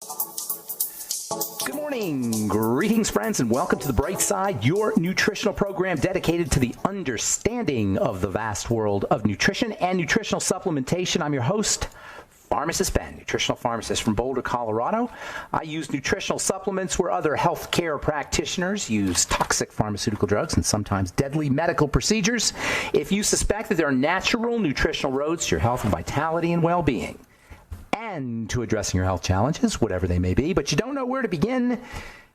Good morning, greetings friends, and welcome to The Bright Side, your nutritional program dedicated to the understanding of the vast world of nutrition and nutritional supplementation. I'm your host, Pharmacist Ben, nutritional pharmacist from Boulder, Colorado. I use nutritional supplements where other healthcare practitioners use toxic pharmaceutical drugs and sometimes deadly medical procedures. If you suspect that there are natural nutritional roads to your health and vitality and well-being, and to addressing your health challenges, whatever they may be, but you don't know where to begin,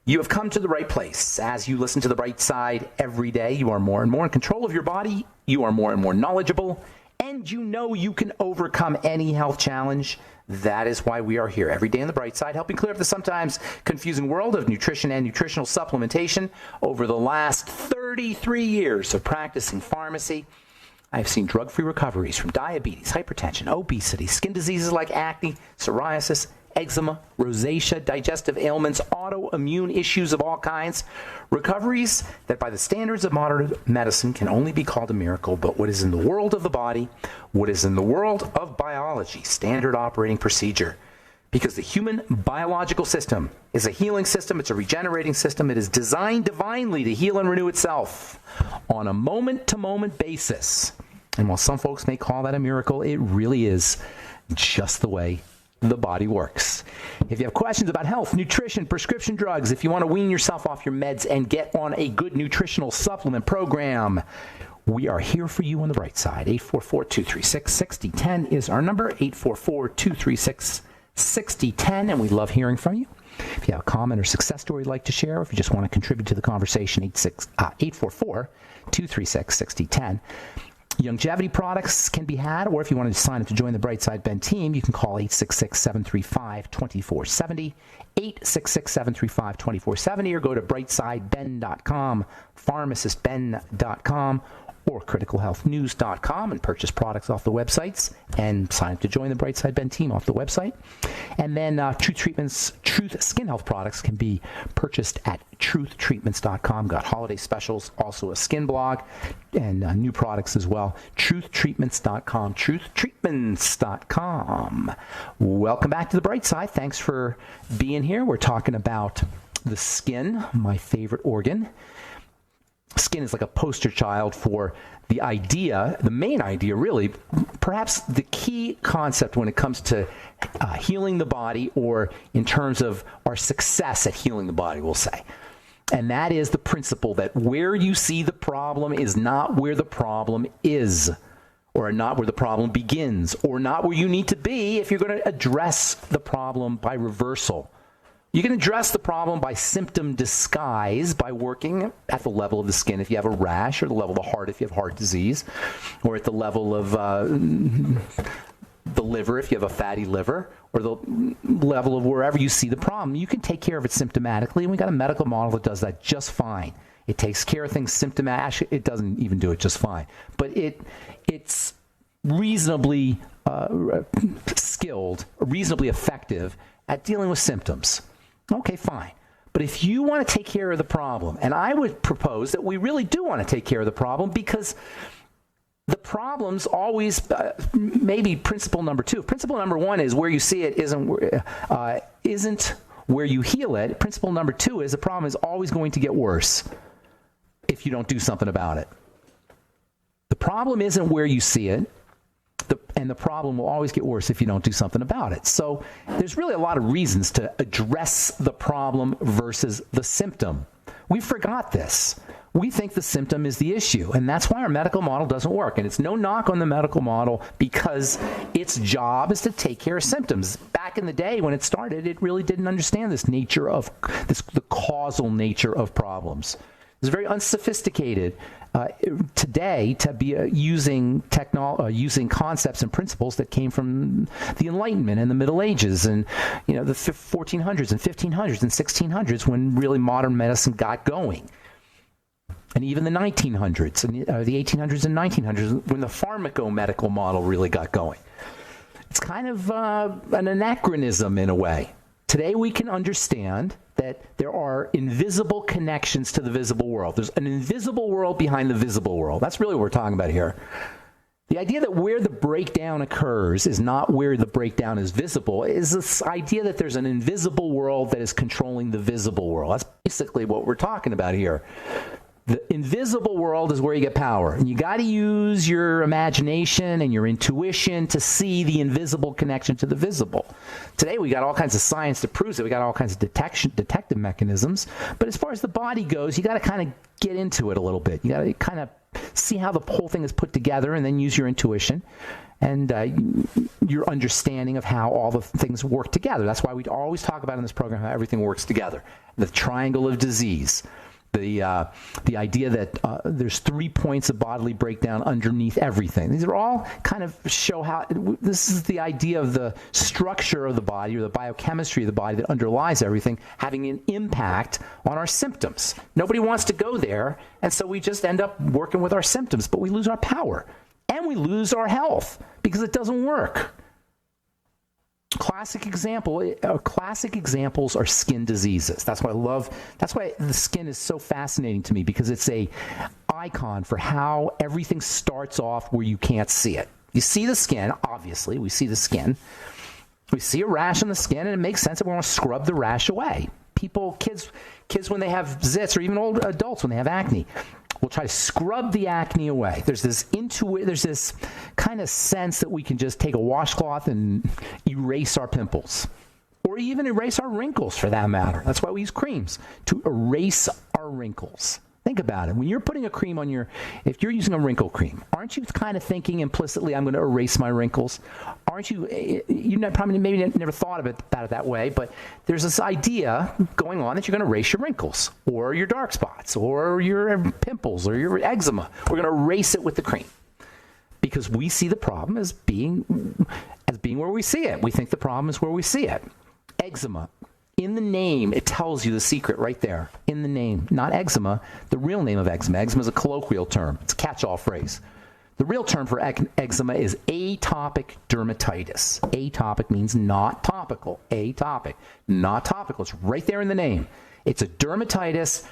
you have come to the right place. As you listen to The Bright Side every day, you are more and more in control of your body, you are more and more knowledgeable, and you know you can overcome any health challenge. That is why we are here every day on The Bright Side, helping clear up the sometimes confusing world of nutrition and nutritional supplementation. Over the last 33 years of practicing pharmacy, I've seen drug-free recoveries from diabetes, hypertension, obesity, skin diseases like acne, psoriasis, eczema, rosacea, digestive ailments, autoimmune issues of all kinds. Recoveries that by the standards of modern medicine can only be called a miracle, but what is in the world of the body, what is in the world of biology, standard operating procedure. Because the human biological system is a healing system, it's a regenerating system, it is designed divinely to heal and renew itself on a moment-to-moment basis. And while some folks may call that a miracle, it really is just the way the body works. If you have questions about health, nutrition, prescription drugs, if you want to wean yourself off your meds and get on a good nutritional supplement program, we are here for you on The Bright Side. 844-236-6010 is our number, 844-236-6010, and we love hearing from you. If you have a comment or success story you'd like to share, or if you just want to contribute to the conversation, 844-236-6010. Longevity products can be had, or if you wanted to sign up to join the Bright Side Ben team, you can call 866-735-2470, 866-735-2470, or go to brightsideben.com, pharmacistben.com, or criticalhealthnews.com and purchase products off the websites and sign up to join the Bright Side Ben team off the website. And then Truth Skin Health products can be purchased at truthtreatments.com. Got holiday specials, also a skin blog, and new products as well. Truthtreatments.com, truthtreatments.com. Welcome back to The Bright Side. Thanks for being here. We're talking about the skin, my favorite organ. Skin is like a poster child for the idea, the main idea really, perhaps the key concept when it comes to healing the body, or in terms of our success at healing the body, we'll say. And that is the principle that where you see the problem is not where the problem is, or not where the problem begins, or not where you need to be if you're going to address the problem by reversal. You can address the problem by symptom disguise, by working at the level of the skin if you have a rash, or the level of the heart if you have heart disease, or at the level of the liver if you have a fatty liver, or the level of wherever you see the problem. You can take care of it symptomatically, and we got a medical model that does that just fine. It takes care of things symptomatically. It doesn't even do it just fine, but it's reasonably skilled, reasonably effective at dealing with symptoms. Okay, fine. But if you want to take care of the problem, and I would propose that we really do want to take care of the problem, because the problem's always maybe principle number two. Principle number one is where you see it isn't where you heal it. Principle number two is the problem is always going to get worse if you don't do something about it. The problem isn't where you see it. And the problem will always get worse if you don't do something about it. So there's really a lot of reasons to address the problem versus the symptom. We forgot this. We think the symptom is the issue, and that's why our medical model doesn't work. And it's no knock on the medical model, because its job is to take care of symptoms. Back in the day when it started, it really didn't understand the causal nature of problems. It's very unsophisticated today to be using concepts and principles that came from the Enlightenment and the Middle Ages, and the 1400s and 1500s and 1600s, when really modern medicine got going. And even the 1900s, and the 1800s and 1900s, when the pharmacomedical model really got going. It's kind of an anachronism in a way. Today we can understand that there are invisible connections to the visible world. There's an invisible world behind the visible world. That's really what we're talking about here. The idea that where the breakdown occurs is not where the breakdown is visible is this idea that there's an invisible world that is controlling the visible world. That's basically what we're talking about here. The invisible world is where you get power. And you got to use your imagination and your intuition to see the invisible connection to the visible. Today, we got all kinds of science that proves it. We got all kinds of detective mechanisms. But as far as the body goes, you got to kind of get into it a little bit. You got to kind of see how the whole thing is put together and then use your intuition and your understanding of how all the things work together. That's why we always talk about in this program how everything works together. The triangle of disease. The idea that there's 3 points of bodily breakdown underneath everything. These are all kind of show how this is the idea of the structure of the body or the biochemistry of the body that underlies everything having an impact on our symptoms. Nobody wants to go there, and so we just end up working with our symptoms, but we lose our power and we lose our health because it doesn't work. Classic examples are skin diseases. That's why the skin is so fascinating to me, because it's a icon for how everything starts off where you can't see it. You see the skin, obviously, we see the skin. We see a rash on the skin, and it makes sense that we want to scrub the rash away. Kids when they have zits, or even old adults when they have acne, we'll try to scrub the acne away. There's this kind of sense that we can just take a washcloth and erase our pimples, or even erase our wrinkles for that matter. That's why we use creams, to erase our wrinkles. Think about it. When you're putting a cream on if you're using a wrinkle cream, aren't you kind of thinking implicitly, I'm going to erase my wrinkles? Aren't you? Probably maybe never thought about it that way, but there's this idea going on that you're going to erase your wrinkles, or your dark spots, or your pimples, or your eczema. We're going to erase it with the cream, because we see the problem as being where we see it. We think the problem is where we see it. Eczema. In the name, it tells you the secret right there. In the name, not eczema, the real name of eczema. Eczema is a colloquial term. It's a catch-all phrase. The real term for eczema is atopic dermatitis. Atopic means not topical. Atopic, not topical. It's right there in the name. It's a dermatitis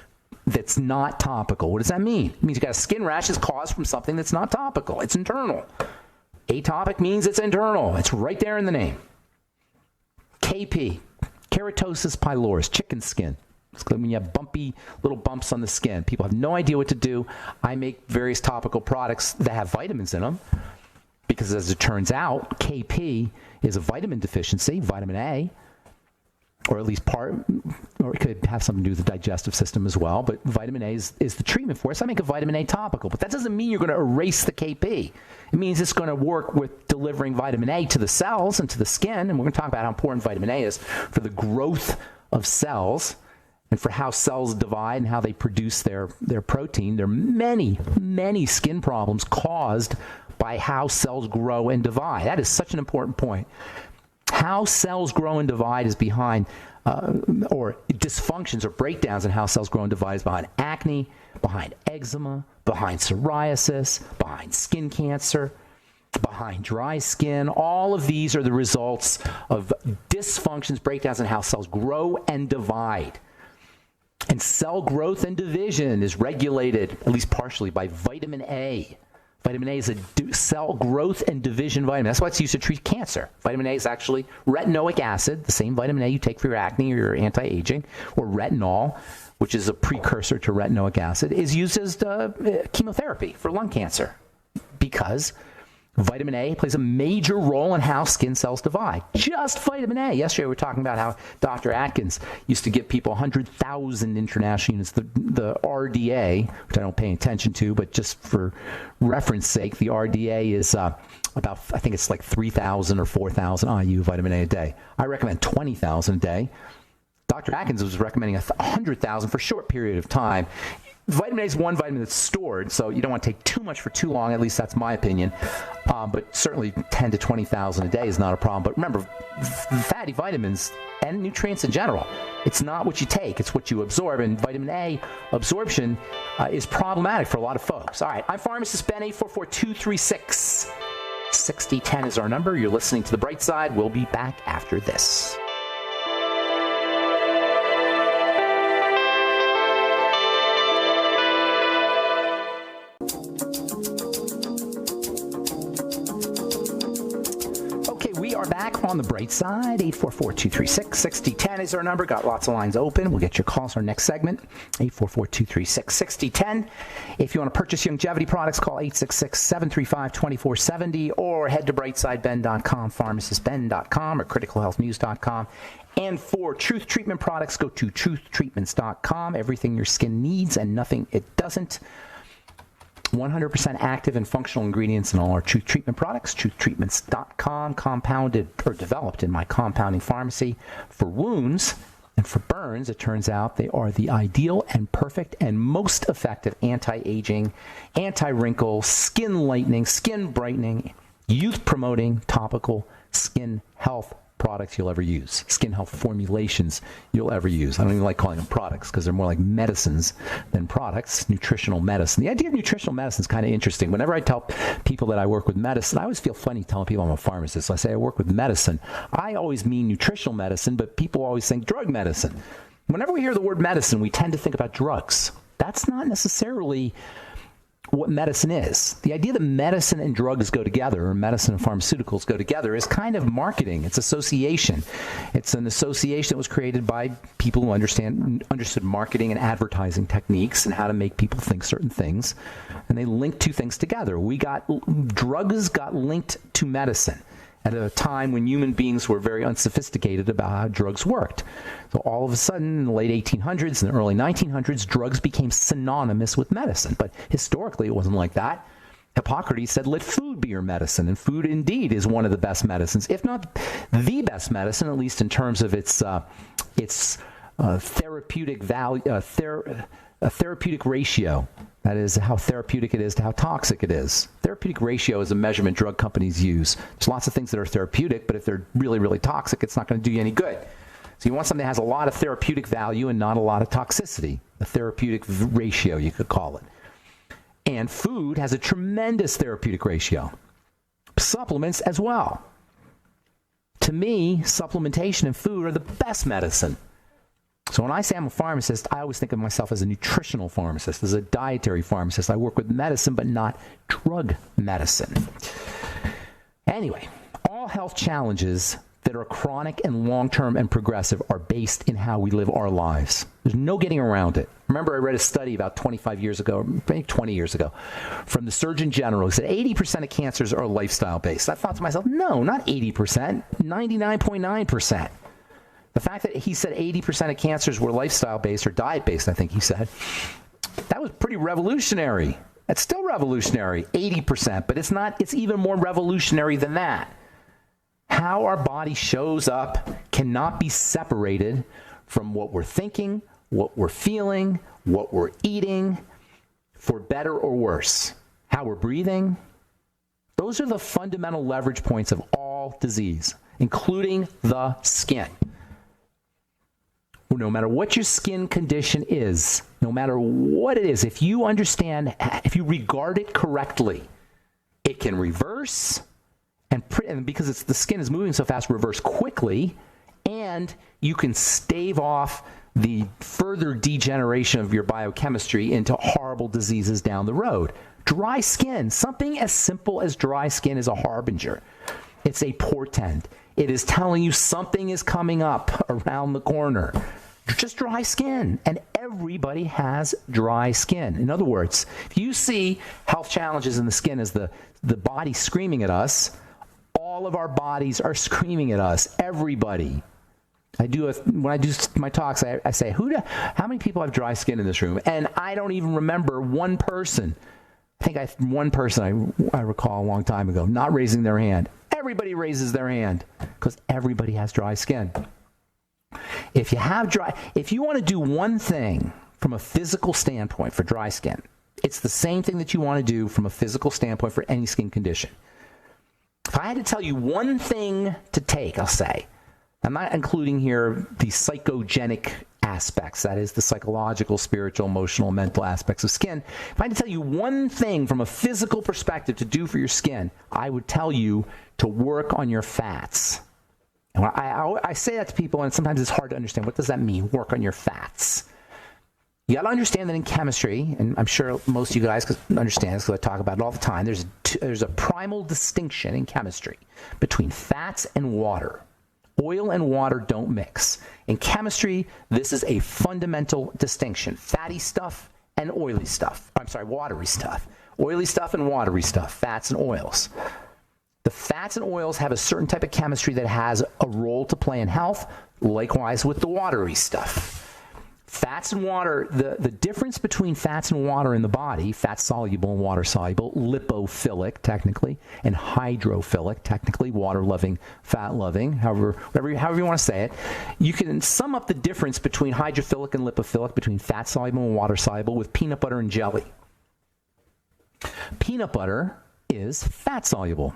that's not topical. What does that mean? It means you got a skin rash that's caused from something that's not topical. It's internal. Atopic means it's internal. It's right there in the name. KP. Keratosis pylorus, chicken skin. It's when you have bumpy little bumps on the skin. People have no idea what to do. I make various topical products that have vitamins in them, because as it turns out, KP is a vitamin deficiency, vitamin A, or at least part, or it could have something to do with the digestive system as well, but vitamin A is the treatment for it. So I make a vitamin A topical, but that doesn't mean you're going to erase the KP. It means it's going to work with delivering vitamin A to the cells and to the skin, and we're going to talk about how important vitamin A is for the growth of cells and for how cells divide and how they produce their protein. There are many, many skin problems caused by how cells grow and divide. That is such an important point. How cells grow and divide is behind, or dysfunctions or breakdowns in how cells grow and divide is behind acne, behind eczema, behind psoriasis, behind skin cancer, behind dry skin. All of these are the results of dysfunctions, breakdowns in how cells grow and divide. And cell growth and division is regulated, at least partially, by vitamin A. Vitamin A is a cell growth and division vitamin. That's why it's used to treat cancer. Vitamin A is actually retinoic acid, the same vitamin A you take for your acne or your anti-aging, or retinol, which is a precursor to retinoic acid, is used as chemotherapy for lung cancer, because vitamin A plays a major role in how skin cells divide. Just vitamin A. Yesterday we were talking about how Dr. Atkins used to give people 100,000 international units. The RDA, which I don't pay attention to, but just for reference sake, the RDA is about, I think it's like 3,000 or 4,000 IU vitamin A day. I recommend 20,000 a day. Dr. Atkins was recommending 100,000 for a short period of time. Vitamin A is one vitamin that's stored, so you don't want to take too much for too long. At least that's my opinion. But certainly 10 to 20,000 a day is not a problem. But remember, fatty vitamins and nutrients in general, it's not what you take, it's what you absorb. And vitamin A absorption is problematic for a lot of folks. All right, I'm pharmacist Ben, 844-236. 6010 is our number. You're listening to The Bright Side. We'll be back after this. on the bright side. 844-236-6010 is our number. Got lots of lines open. We'll get your calls our next segment. 844-236-6010. If you want to purchase longevity products, call 866-735-2470 or head to brightsideben.com, pharmacistben.com, or criticalhealthnews.com. And for Truth Treatment products, go to truthtreatments.com. Everything your skin needs and nothing it doesn't. 100% active and functional ingredients in all our Truth Treatment products. Truthtreatments.com, compounded or developed in my compounding pharmacy. For wounds and for burns, it turns out they are the ideal and perfect and most effective anti-aging, anti-wrinkle, skin lightening, skin brightening, youth-promoting topical skin health products you'll ever use, skin health formulations you'll ever use. I don't even like calling them products because they're more like medicines than products, nutritional medicine. The idea of nutritional medicine is kind of interesting. Whenever I tell people that I work with medicine, I always feel funny telling people I'm a pharmacist. So I say I work with medicine. I always mean nutritional medicine, but people always think drug medicine. Whenever we hear the word medicine, we tend to think about drugs. That's not necessarily what medicine is. The idea that medicine and drugs go together, or medicine and pharmaceuticals go together, is kind of marketing. It's association. It's an association that was created by people who understood marketing and advertising techniques and how to make people think certain things. And they linked two things together. Drugs got linked to medicine at a time when human beings were very unsophisticated about how drugs worked. So all of a sudden, in the late 1800s and the early 1900s, drugs became synonymous with medicine. But historically, it wasn't like that. Hippocrates said, let food be your medicine. And food indeed is one of the best medicines, if not the best medicine, at least in terms of its therapeutic value, a therapeutic ratio. That is how therapeutic it is to how toxic it is. Therapeutic ratio is a measurement drug companies use. There's lots of things that are therapeutic, but if they're really, really toxic, it's not going to do you any good. So you want something that has a lot of therapeutic value and not a lot of toxicity. A therapeutic ratio, you could call it. And food has a tremendous therapeutic ratio. Supplements as well. To me, supplementation and food are the best medicine. So when I say I'm a pharmacist, I always think of myself as a nutritional pharmacist, as a dietary pharmacist. I work with medicine, but not drug medicine. Anyway, all health challenges that are chronic and long-term and progressive are based in how we live our lives. There's no getting around it. Remember, I read a study about 25 years ago, maybe 20 years ago, from the Surgeon General who said 80% of cancers are lifestyle-based. I thought to myself, no, not 80%, 99.9%. The fact that he said 80% of cancers were lifestyle-based or diet-based, I think he said, that was pretty revolutionary. That's still revolutionary, 80%, but it's even more revolutionary than that. How our body shows up cannot be separated from what we're thinking, what we're feeling, what we're eating, for better or worse. How we're breathing. Those are the fundamental leverage points of all disease, including the skin. No matter what your skin condition is, no matter what it is, if you understand, if you regard it correctly, it can reverse, and because the skin is moving so fast, reverse quickly, and you can stave off the further degeneration of your biochemistry into horrible diseases down the road. Dry skin, something as simple as dry skin is a harbinger. It's a portent. It is telling you something is coming up around the corner. Just dry skin. And everybody has dry skin. In other words, if you see health challenges in the skin as the body screaming at us, all of our bodies are screaming at us. Everybody. When I do my talks, I say, how many people have dry skin in this room? And I don't even remember one person. One person I recall a long time ago not raising their hand. Everybody raises their hand because everybody has dry skin. If you want to do one thing from a physical standpoint for dry skin, it's the same thing that you want to do from a physical standpoint for any skin condition. If I had to tell you one thing to take, I'll say, I'm not including here the psychogenic aspects, that is the psychological, spiritual, emotional, mental aspects of skin. If I had to tell you one thing from a physical perspective to do for your skin, I would tell you to work on your fats. And I say that to people, and sometimes it's hard to understand. What does that mean, work on your fats? You got to understand that in chemistry, and I'm sure most of you guys understand this because I talk about it all the time, there's a primal distinction in chemistry between fats and water. Oil and water don't mix. In chemistry, this is a fundamental distinction. Fatty stuff and oily stuff. I'm sorry, watery stuff. Oily stuff and watery stuff, fats and oils. The fats and oils have a certain type of chemistry that has a role to play in health, likewise with the watery stuff. Fats and water, the difference between fats and water in the body, fat soluble and water soluble, lipophilic technically, and hydrophilic technically, water loving, fat loving, however you want to say it. You can sum up the difference between hydrophilic and lipophilic, between fat soluble and water soluble, with peanut butter and jelly. Peanut butter is fat soluble.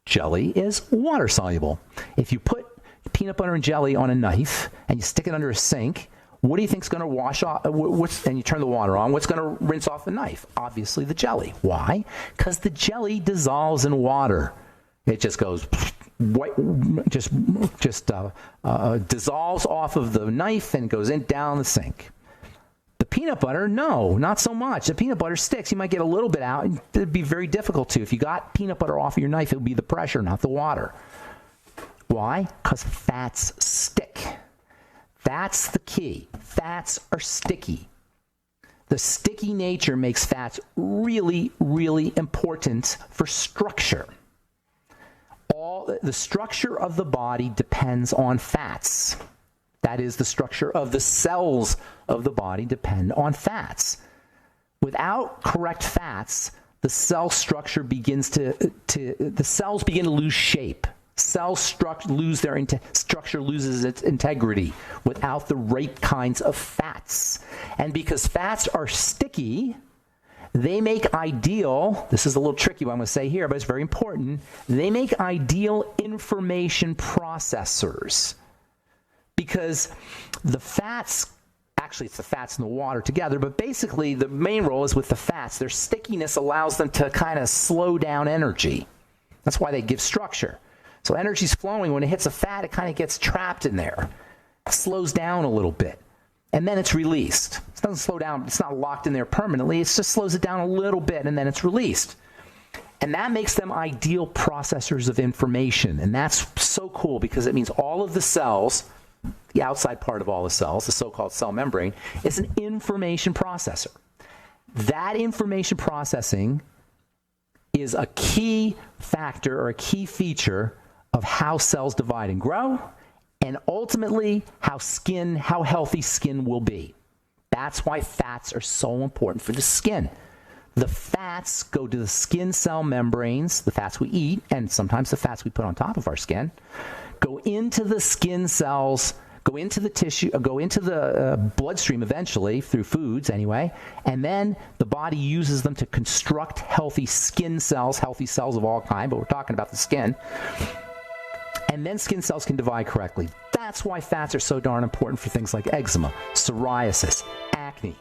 Jelly is water soluble. If you put peanut butter and jelly on a knife and you stick it under a sink, what do you think is going to wash off, and you turn the water on, what's going to rinse off the knife? Obviously the jelly. Why? Because the jelly dissolves in water. It just goes, dissolves off of the knife and goes down the sink. The peanut butter, no, not so much. The peanut butter sticks. You might get a little bit out, and it'd be very difficult to. If you got peanut butter off of your knife, it would be the pressure, not the water. Why? Because fats stick. That's the key. Fats are sticky. The sticky nature makes fats really, really important for structure. The structure of the body depends on fats. That is, the structure of the cells of the body depend on fats. Without correct fats, the cell structure begins the cells begin to lose shape. Cell structure loses its integrity without the right kinds of fats. And because fats are sticky, they make ideal, this is a little tricky what I'm going to say here, but it's very important, they make ideal information processors. Because the fats, actually it's the fats and the water together, but basically the main role is with the fats. Their stickiness allows them to kind of slow down energy. That's why they give structure. So energy's flowing. When it hits a fat, it kind of gets trapped in there. It slows down a little bit. And then it's released. It doesn't slow down. It's not locked in there permanently. It just slows it down a little bit, and then it's released. And that makes them ideal processors of information. And that's so cool because it means all of the cells, the outside part of all the cells, the so-called cell membrane, is an information processor. That information processing is a key factor or a key feature of how cells divide and grow, and ultimately how healthy skin will be. That's why fats are so important for the skin. The fats go to the skin cell membranes, the fats we eat, and sometimes the fats we put on top of our skin, go into the skin cells, go into the tissue, go into the bloodstream eventually, through foods anyway, and then the body uses them to construct healthy skin cells, healthy cells of all kinds, but we're talking about the skin. And then skin cells can divide correctly. That's why fats are so darn important for things like eczema, psoriasis, acne,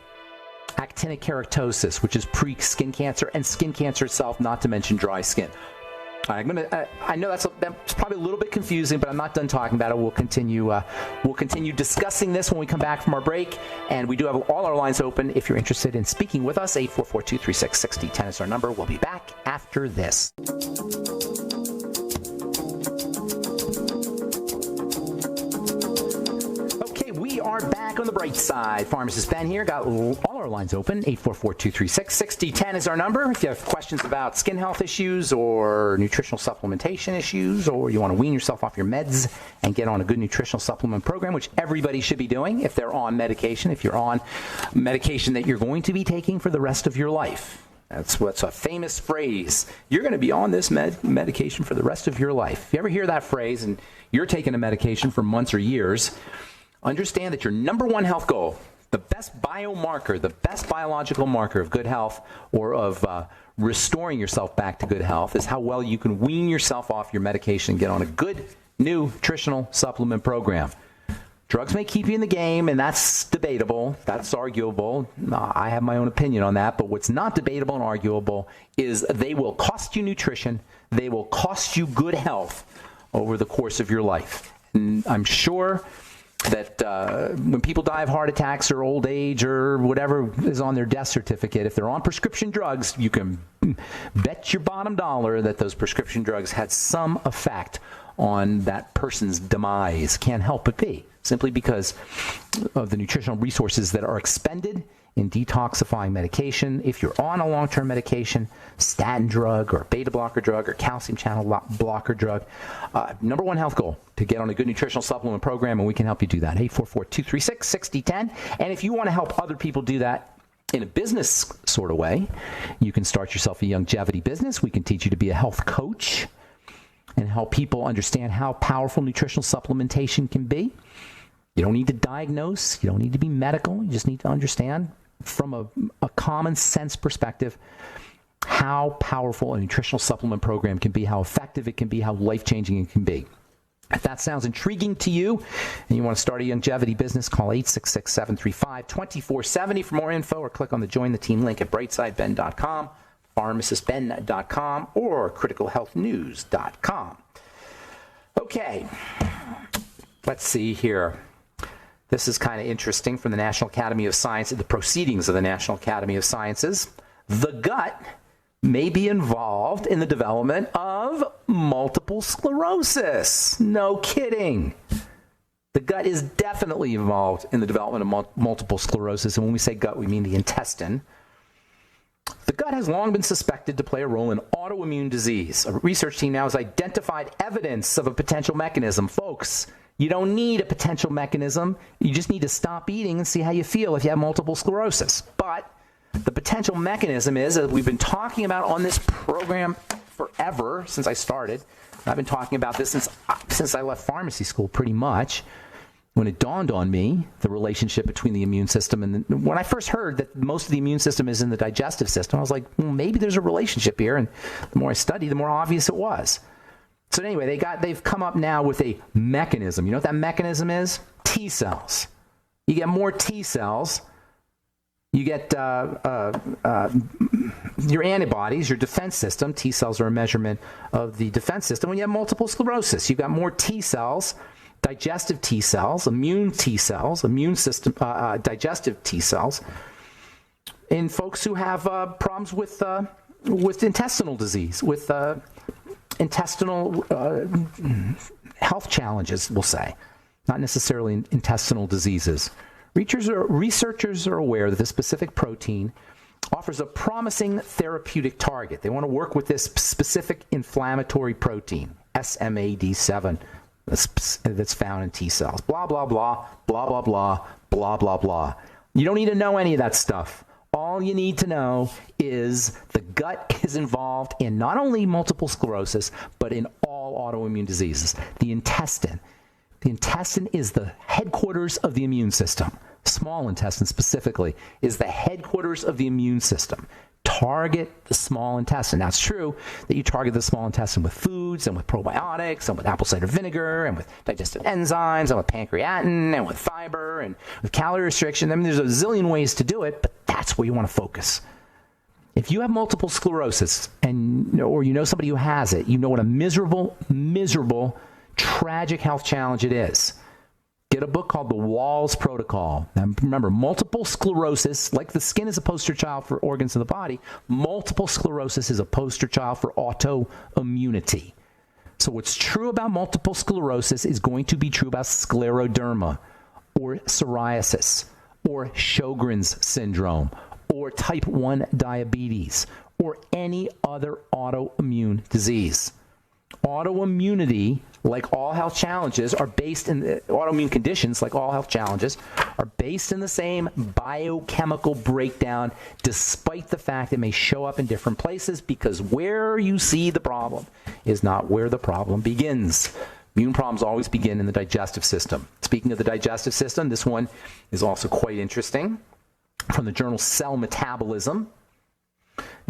actinic keratosis, which is pre-skin cancer, and skin cancer itself, not to mention dry skin. I know that's probably a little bit confusing, but I'm not done talking about it. We'll continue discussing this when we come back from our break, and we do have all our lines open. If you're interested in speaking with us, 844-236-6010 is our number. We'll be back after this. We are back on the bright side. Pharmacist Ben here. Got all our lines open. 844-236-6010 is our number. If you have questions about skin health issues or nutritional supplementation issues, or you want to wean yourself off your meds and get on a good nutritional supplement program, which everybody should be doing if they're on medication, if you're on medication that you're going to be taking for the rest of your life. That's what's a famous phrase. You're going to be on this medication for the rest of your life. If you ever hear that phrase and you're taking a medication for months or years, understand that your number one health goal, the best biomarker, the best biological marker of good health or of restoring yourself back to good health, is how well you can wean yourself off your medication and get on a good nutritional supplement program. Drugs may keep you in the game, and that's debatable. That's arguable. I have my own opinion on that. But what's not debatable and arguable is they will cost you nutrition. They will cost you good health over the course of your life. And I'm sure that when people die of heart attacks or old age or whatever is on their death certificate, if they're on prescription drugs, you can bet your bottom dollar that those prescription drugs had some effect on that person's demise. Can't help but be, simply because of the nutritional resources that are expended in detoxifying medication. If you're on a long-term medication, statin drug or beta blocker drug or calcium channel blocker drug, number one health goal, to get on a good nutritional supplement program, and we can help you do that. 844-236-6010. And if you want to help other people do that in a business sort of way, you can start yourself a longevity business. We can teach you to be a health coach and help people understand how powerful nutritional supplementation can be. You don't need to diagnose. You don't need to be medical. You just need to understand from a common sense perspective how powerful a nutritional supplement program can be, how effective it can be, how life-changing it can be. If that sounds intriguing to you and you want to start a longevity business, call 866-735-2470 for more info, or click on the Join the Team link at brightsideben.com, pharmacistben.com, or criticalhealthnews.com. Okay, let's see here. This is kind of interesting from the National Academy of Sciences, the proceedings of the National Academy of Sciences. The gut may be involved in the development of multiple sclerosis. No kidding. The gut is definitely involved in the development of multiple sclerosis. And when we say gut, we mean the intestine. The gut has long been suspected to play a role in autoimmune disease. A research team now has identified evidence of a potential mechanism. Folks, you don't need a potential mechanism. You just need to stop eating and see how you feel if you have multiple sclerosis. But the potential mechanism is, as we've been talking about on this program forever, since I started. I've been talking about this since I left pharmacy school, pretty much, when it dawned on me, the relationship between the immune system and when I first heard that most of the immune system is in the digestive system, I was like, well, maybe there's a relationship here. And the more I studied, the more obvious it was. So anyway, they've come up now with a mechanism. You know what that mechanism is? T cells. You get more T cells. You get your antibodies, your defense system. T cells are a measurement of the defense system. When you have multiple sclerosis, you've got more T cells, digestive T cells, immune T cells, immune system, digestive T cells, in folks who have problems with intestinal disease, with intestinal health challenges, we'll say, not necessarily intestinal diseases. Researchers are aware that this specific protein offers a promising therapeutic target. They want to work with this specific inflammatory protein, SMAD7, that's found in T cells. Blah, blah, blah, blah, blah, blah, blah, blah, blah. You don't need to know any of that stuff. All you need to know is the gut is involved in not only multiple sclerosis, but in all autoimmune diseases. The intestine. The intestine is the headquarters of the immune system. Small intestine specifically is the headquarters of the immune system. Target the small intestine. Now, it's true that you target the small intestine with foods and with probiotics and with apple cider vinegar and with digestive enzymes and with pancreatin and with fiber and with calorie restriction. I mean, there's a zillion ways to do it, but that's where you want to focus. If you have multiple sclerosis or you know somebody who has it, you know what a miserable, tragic health challenge it is. Get a book called The Walls Protocol. Now, remember, multiple sclerosis, like the skin is a poster child for organs of the body, multiple sclerosis is a poster child for autoimmunity. So what's true about multiple sclerosis is going to be true about scleroderma or psoriasis or Sjogren's syndrome or type 1 diabetes or any other autoimmune disease. Autoimmunity, like all health challenges, are based in autoimmune conditions, like all health challenges, are based in the same biochemical breakdown, despite the fact it may show up in different places, because where you see the problem is not where the problem begins. Immune problems always begin in the digestive system. Speaking of the digestive system, this one is also quite interesting. From the journal Cell Metabolism.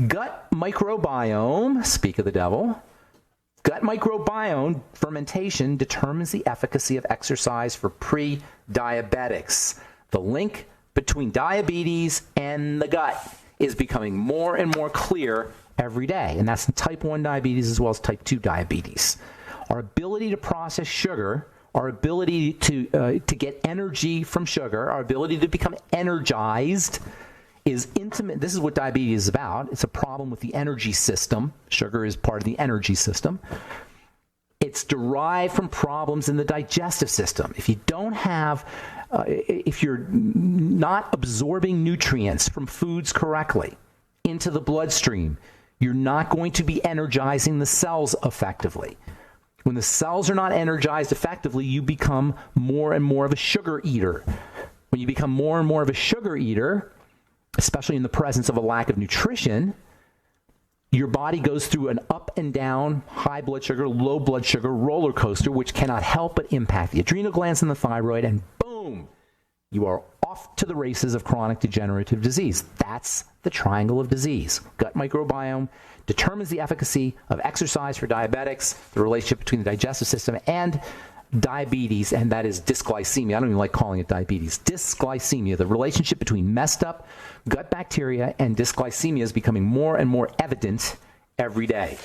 Gut microbiome, speak of the devil. Gut microbiome fermentation determines the efficacy of exercise for pre-diabetics. The link between diabetes and the gut is becoming more and more clear every day, and that's in type 1 diabetes as well as type 2 diabetes. Our ability to process sugar our ability to get energy from sugar, our ability to become energized is intimate. This is what diabetes is about. It's a problem with the energy system. Sugar is part of the energy system. It's derived from problems in the digestive system. If you don't have, if you're not absorbing nutrients from foods correctly into the bloodstream, you're not going to be energizing the cells effectively. When the cells are not energized effectively, you become more and more of a sugar eater. When you become more and more of a sugar eater, especially in the presence of a lack of nutrition, your body goes through an up and down, high blood sugar, low blood sugar roller coaster, which cannot help but impact the adrenal glands and the thyroid, and boom, you are off to the races of chronic degenerative disease. That's the triangle of disease. Gut microbiome determines the efficacy of exercise for diabetics, the relationship between the digestive system and diabetes, and that is dysglycemia. I don't even like calling it diabetes. Dysglycemia, the relationship between messed up gut bacteria and dysglycemia is becoming more and more evident every day.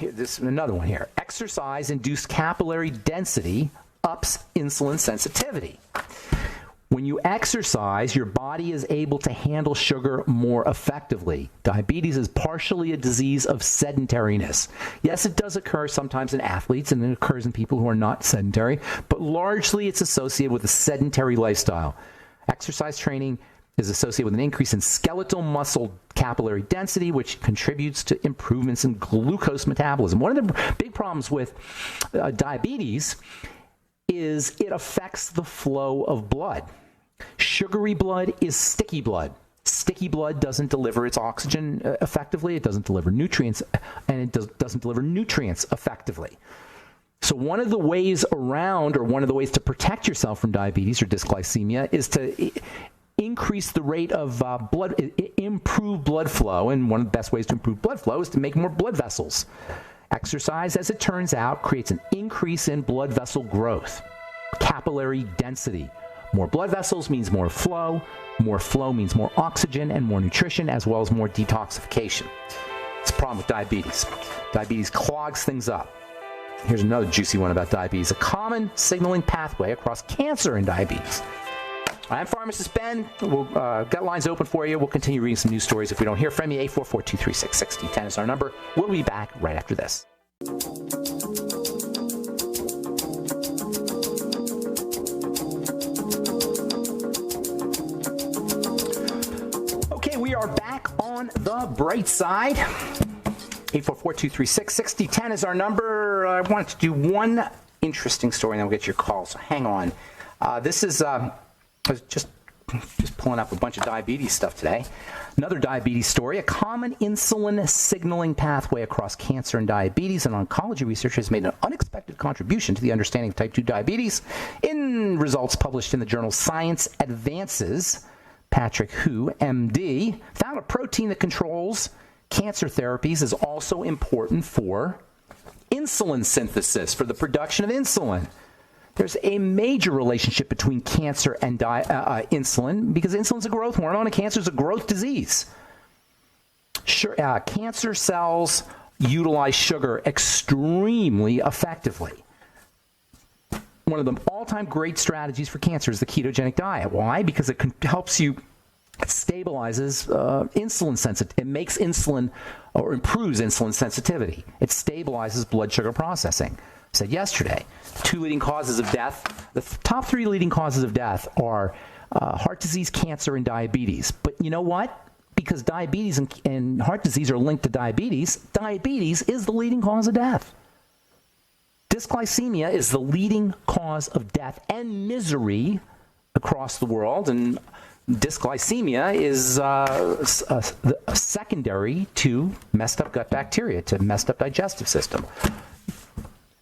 This is another one here. Exercise-induced capillary density ups insulin sensitivity. When you exercise, your body is able to handle sugar more effectively. Diabetes is partially a disease of sedentariness. Yes, it does occur sometimes in athletes, and it occurs in people who are not sedentary, but largely it's associated with a sedentary lifestyle. Exercise training is associated with an increase in skeletal muscle capillary density, which contributes to improvements in glucose metabolism. One of the big problems with diabetes is it affects the flow of blood. Sugary blood is sticky blood. Sticky blood doesn't deliver its oxygen effectively. It doesn't deliver nutrients, and it doesn't deliver nutrients effectively. So one of the ways around, or one of the ways to protect yourself from diabetes or dysglycemia, is to increase the rate of improve blood flow. And one of the best ways to improve blood flow is to make more blood vessels. Exercise, as it turns out, creates an increase in blood vessel growth, capillary density. More blood vessels means more flow means more oxygen and more nutrition, as well as more detoxification. It's a problem with diabetes. Diabetes clogs things up. Here's another juicy one about diabetes. A common signaling pathway across cancer and diabetes. I'm Pharmacist Ben. We'll got lines open for you. We'll continue reading some news stories. If we don't hear from you, 844-236-6010 is our number. We'll be back right after this. Okay, we are back on the bright side. 844-236-6010 is our number. I wanted to do one interesting story, and then we'll get your call, so hang on. This is... I was just pulling up a bunch of diabetes stuff today. Another diabetes story. A common insulin signaling pathway across cancer and diabetes. An oncology researcher has made an unexpected contribution to the understanding of type 2 diabetes. In results published in the journal Science Advances, Patrick Hu, MD, found a protein that controls cancer therapies is also important for insulin synthesis, for the production of insulin. There's a major relationship between cancer and insulin, because insulin's a growth hormone and cancer is a growth disease. Cancer cells utilize sugar extremely effectively. One of the all-time great strategies for cancer is the ketogenic diet. Why? Because it helps you, it stabilizes insulin sensitivity. It makes insulin, or improves insulin sensitivity. It stabilizes blood sugar processing. I said yesterday, two leading causes of death. The top three leading causes of death are heart disease, cancer, and diabetes. But you know what? Because diabetes and heart disease are linked to diabetes is the leading cause of death. Dysglycemia is the leading cause of death and misery across the world, and dysglycemia is a secondary to messed up gut bacteria, to messed up digestive system.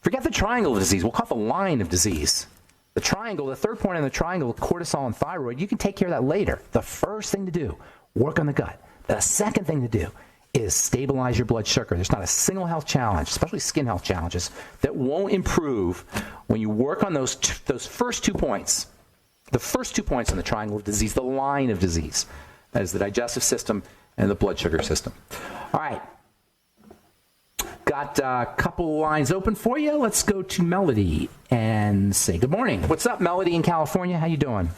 Forget the triangle of disease. We'll call it the line of disease. The triangle, the third point in the triangle, cortisol and thyroid, you can take care of that later. The first thing to do, work on the gut. The second thing to do is stabilize your blood sugar. There's not a single health challenge, especially skin health challenges, that won't improve when you work on those first 2 points. The first 2 points in the triangle of disease, the line of disease. That is the digestive system and the blood sugar system. All right. Got a couple lines open for you. Let's go to Melody and say good morning. What's up, Melody in California? How you doing?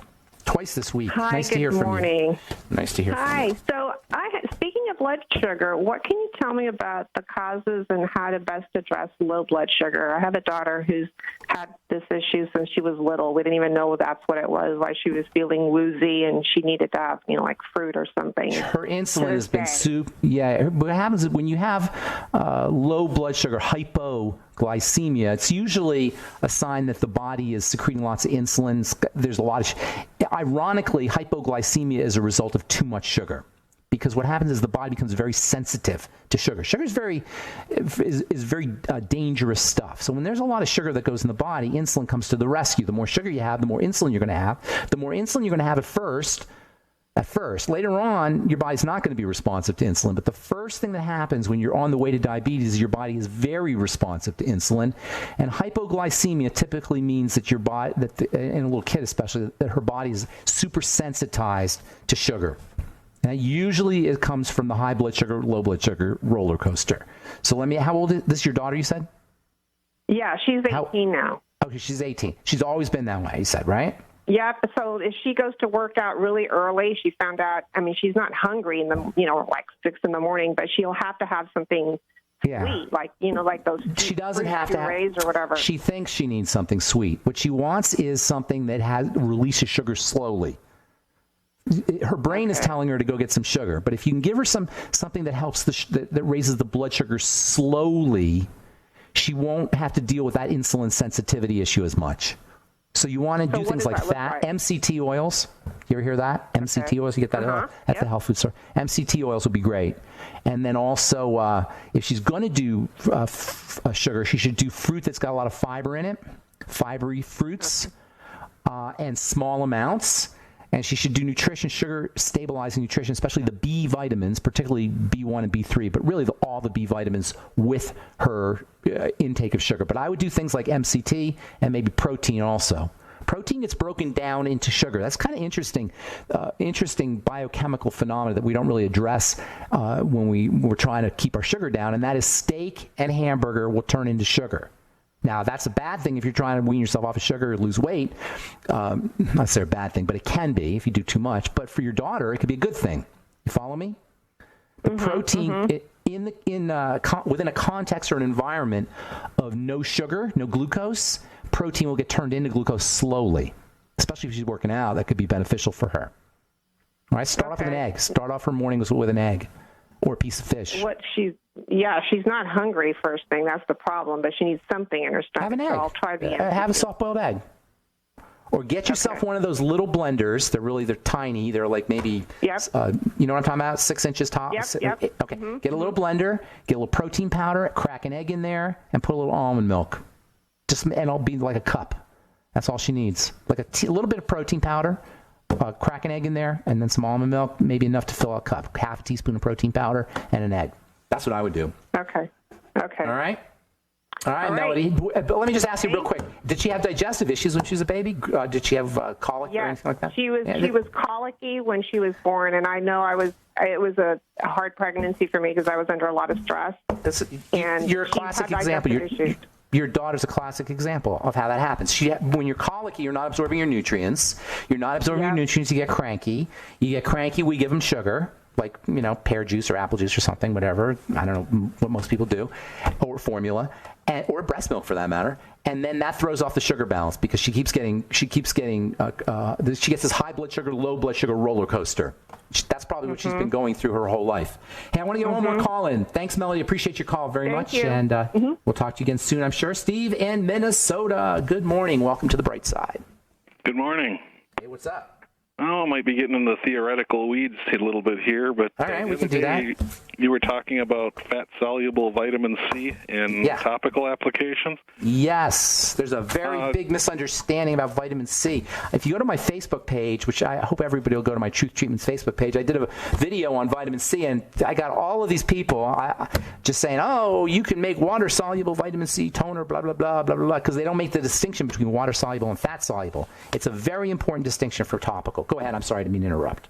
Twice this week. Hi, nice to hear from you. Nice to hear from you. Hi. So, speaking of blood sugar, what can you tell me about the causes and how to best address low blood sugar? I have a daughter who's had this issue since she was little. We didn't even know that's what it was, why she was feeling woozy and she needed to have, like fruit or something. Her insulin has been Yeah, what happens is when you have low blood sugar, hypoglycemia, it's usually a sign that the body is secreting lots of insulin. There's a lot of, ironically, hypoglycemia is a result of too much sugar. Because what happens is the body becomes very sensitive to sugar. Sugar is very dangerous stuff. So when there's a lot of sugar that goes in the body, insulin comes to the rescue. The more sugar you have, the more insulin you're going to have. The more insulin you're going to have at first. Later on, your body's not going to be responsive to insulin. But the first thing that happens when you're on the way to diabetes is your body is very responsive to insulin. And hypoglycemia typically means that your body, in a little kid especially, that her body is super sensitized to sugar. Now, usually it comes from the high blood sugar, low blood sugar roller coaster. So how old is this? Your daughter, you said? Yeah, she's 18 now. Okay, she's 18. She's always been that way, you said, right? Yeah, so if she goes to work out really early, she found out, she's not hungry in the, like 6 in the morning, but she'll have to have something sweet, like those she doesn't have to have, or whatever. She thinks she needs something sweet. What she wants is something that releases sugar slowly. Her brain is telling her to go get some sugar, but if you can give her something that helps that raises the blood sugar slowly, she won't have to deal with that insulin sensitivity issue as much. So you want to do things like fat, MCT oils. You ever hear that? MCT oils, you get that at the health food store. MCT oils would be great. And then also, if she's going to do sugar, she should do fruit that's got a lot of fiber in it, fibery fruits, and small amounts. And she should do nutrition, sugar stabilizing nutrition, especially the B vitamins, particularly B1 and B3, but really all the B vitamins with her intake of sugar. But I would do things like MCT and maybe protein also. Protein gets broken down into sugar. That's kind of interesting biochemical phenomena that we don't really address when we're trying to keep our sugar down, and that is steak and hamburger will turn into sugar. Now, that's a bad thing if you're trying to wean yourself off of sugar or lose weight. Not say a bad thing, but it can be if you do too much. But for your daughter, it could be a good thing. You follow me? The protein within a context or an environment of no sugar, no glucose, protein will get turned into glucose slowly. Especially if she's working out, that could be beneficial for her. All right, start off with an egg. Start off her morning with an egg or a piece of fish. She's not hungry first thing. That's the problem, but she needs something in her stomach. Have an egg. So I'll try the have a soft-boiled egg. Or get yourself one of those little blenders. They're tiny. They're like maybe, you know what I'm talking about? 6 inches tall. Yep. Okay. Get a little blender, get a little protein powder, crack an egg in there, and put a little almond milk. And it'll be like a cup. That's all she needs. Like a little bit of protein powder, crack an egg in there, and then some almond milk, maybe enough to fill a cup. Half a teaspoon of protein powder and an egg. That's what I would do. Okay. All right, Melody. But let me just ask you real quick. Did she have digestive issues when she was a baby? Did she have colic or anything like that? She was colicky when she was born, and I know it was a hard pregnancy for me because I was under a lot of stress. You're a classic example. Your daughter's a classic example of how that happens. When you're colicky, you're not absorbing your nutrients. You get cranky. We give them sugar, like, pear juice or apple juice or something, whatever. I don't know what most people do, or formula, or breast milk for that matter. And then that throws off the sugar balance because she gets this high blood sugar, low blood sugar roller coaster. That's probably what she's been going through her whole life. Hey, I want to get one more call in. Thanks, Melody. Appreciate your call very much. You. And we'll talk to you again soon, I'm sure. Steve in Minnesota. Good morning. Welcome to the Bright Side. Good morning. Hey, what's up? Oh, I might be getting into the theoretical weeds a little bit here, but all right, we can do that. You were talking about fat-soluble vitamin C in topical applications? Yes. There's a very big misunderstanding about vitamin C. If you go to my Facebook page, which I hope everybody will go to my Truth Treatments Facebook page, I did a video on vitamin C, and I got all of these people just saying, you can make water-soluble vitamin C toner, blah, blah, blah, blah, blah, because they don't make the distinction between water-soluble and fat-soluble. It's a very important distinction for topical. Go ahead. I'm sorry to interrupt.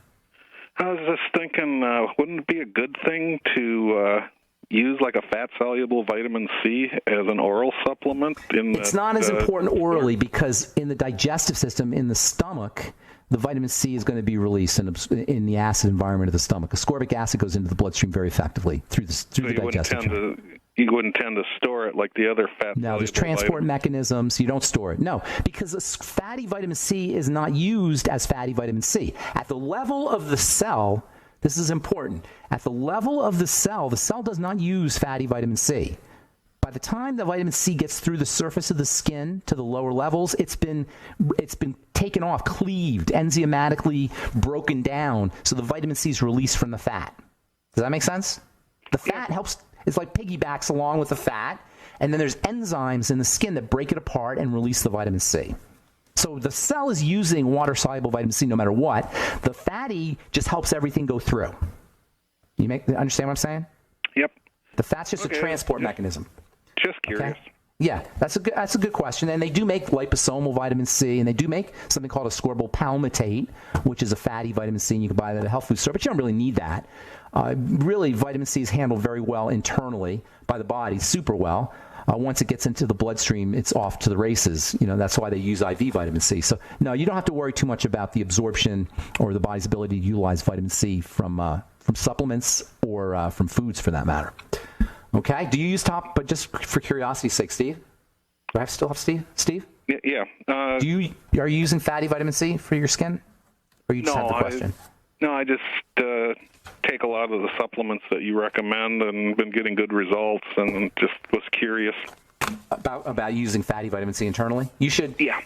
I was just thinking, wouldn't it be a good thing to use like a fat-soluble vitamin C as an oral supplement? It's not as important orally because in the digestive system, in the stomach, the vitamin C is going to be released in the acid environment of the stomach. Ascorbic acid goes into the bloodstream very effectively through the digestive tract. You wouldn't tend to store it like the other fat. No, there's transport mechanisms. You don't store it. No, because fatty vitamin C is not used as fatty vitamin C. At the level of the cell, this is important. At the level of the cell does not use fatty vitamin C. By the time the vitamin C gets through the surface of the skin to the lower levels, it's been taken off, cleaved, enzymatically broken down, so the vitamin C is released from the fat. Does that make sense? The fat helps. It's like piggybacks along with the fat, and then there's enzymes in the skin that break it apart and release the vitamin C. So the cell is using water-soluble vitamin C no matter what. The fatty just helps everything go through. You understand what I'm saying? Yep. The fat's just a transport mechanism. Just curious. Okay? Yeah, that's a good question. And they do make liposomal vitamin C, and they do make something called ascorbyl palmitate, which is a fatty vitamin C, and you can buy that at a health food store, but you don't really need that. Really, vitamin C is handled very well internally by the body, super well. Once it gets into the bloodstream, it's off to the races. That's why they use IV vitamin C. So, no, you don't have to worry too much about the absorption or the body's ability to utilize vitamin C from supplements or from foods, for that matter. Okay. Do you use but just for curiosity's sake, Steve? Do I still have Steve? Steve? Yeah. Are you using fatty vitamin C for your skin? Or you just have the question? No, I just take a lot of the supplements that you recommend and been getting good results, and just was curious. About using fatty vitamin C internally? You should. Yeah.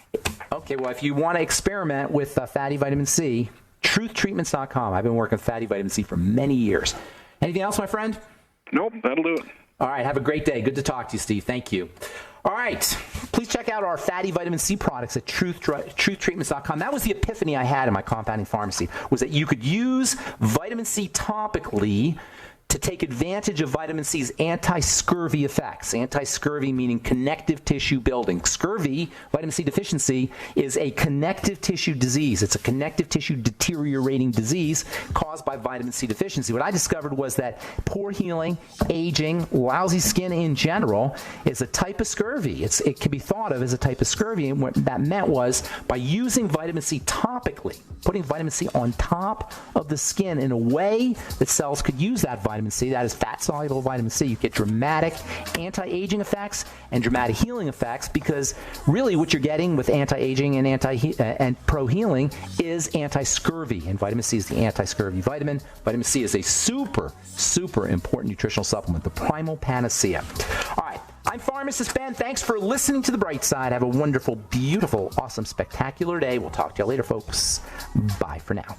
Okay, well, if you want to experiment with fatty vitamin C, truthtreatments.com. I've been working with fatty vitamin C for many years. Anything else, my friend? Nope, that'll do it. All right, have a great day. Good to talk to you, Steve. Thank you. All right, please check out our fatty vitamin C products at truthtreatments.com. That was the epiphany I had in my compounding pharmacy, was that you could use vitamin C topically to take advantage of vitamin C's anti-scurvy effects. Anti-scurvy meaning connective tissue building. Scurvy, vitamin C deficiency, is a connective tissue disease. It's a connective tissue deteriorating disease caused by vitamin C deficiency. What I discovered was that poor healing, aging, lousy skin in general is a type of scurvy. It can be thought of as a type of scurvy, and what that meant was by using vitamin C topically, putting vitamin C on top of the skin in a way that cells could use that vitamin C, that is fat-soluble vitamin C, you get dramatic anti-aging effects and dramatic healing effects, because really what you're getting with anti-aging and pro-healing is anti-scurvy, and vitamin C is the anti-scurvy vitamin. Vitamin C is a super, super important nutritional supplement, the primal panacea. All right, I'm Pharmacist Ben. Thanks for listening to The Bright Side. Have a wonderful, beautiful, awesome, spectacular day. We'll talk to you later, folks. Bye for now.